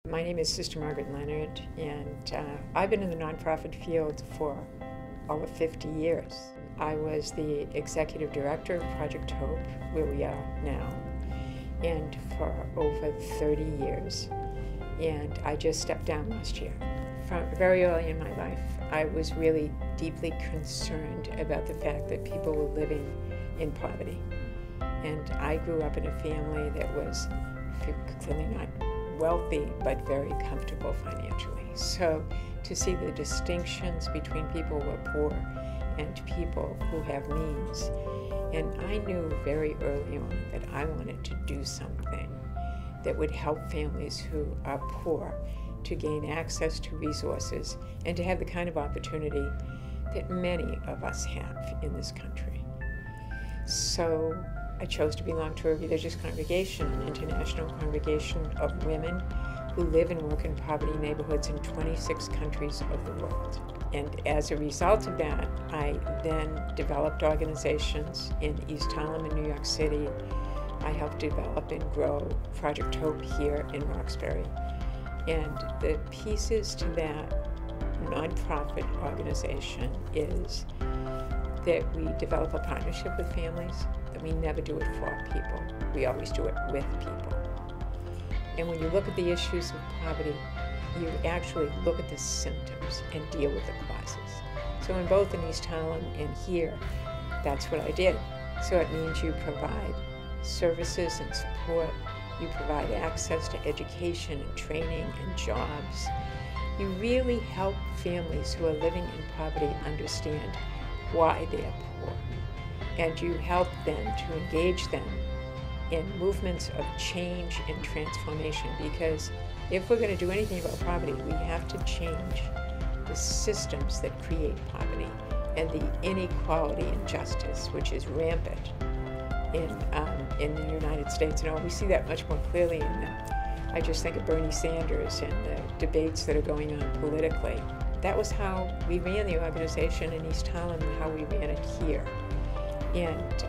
My name is Sis Marg E3, and I've been in the nonprofit field for over 50 years. I was the executive director of Project Hope, where we are now, and for over 30 years. And I just stepped down last year. From very early in my life, I was really deeply concerned about the fact that people were living in poverty. And I grew up in a family that was clearly not wealthy, but very comfortable financially. So to see the distinctions between people who are poor and people who have means, and I knew very early on that I wanted to do something that would help families who are poor to gain access to resources and to have the kind of opportunity that many of us have in this country. So I chose to belong to a religious congregation, an international congregation of women who live and work in poverty neighborhoods in 26 countries of the world. And as a result of that, I then developed organizations in East Harlem in New York City. I helped develop and grow Project Hope here in Roxbury. And the pieces to that nonprofit organization is that we develop a partnership with families, that we never do it for people. We always do it with people. And when you look at the issues of poverty, you actually look at the symptoms and deal with the causes. So in both in East Harlem and here, that's what I did. So it means you provide services and support, you provide access to education and training and jobs. You really help families who are living in poverty understand why they're poor. And you help them to engage them in movements of change and transformation, because if we're going to do anything about poverty, we have to change the systems that create poverty and the inequality and injustice, which is rampant in the United States. And we see that much more clearly I just think of Bernie Sanders and the debates that are going on politically. That was how we ran the organization in East Harlem and how we ran it here. And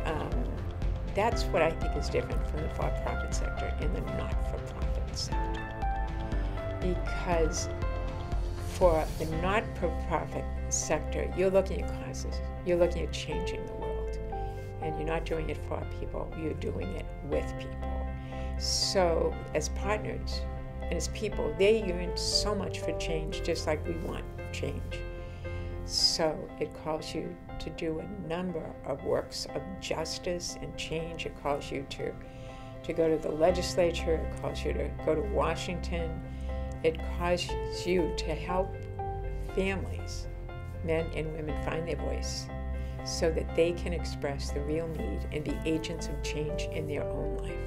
that's what I think is different from the for-profit sector and the not-for-profit sector. Because for the not-for-profit sector, you're looking at causes, you're looking at changing the world. And you're not doing it for people, you're doing it with people. So as partners and as people, they yearn so much for change, just like we want change. So it calls you to do a number of works of justice and change. It calls you to go to the legislature. It calls you to go to Washington. It calls you to help families, men and women, find their voice so that they can express the real need and be agents of change in their own life.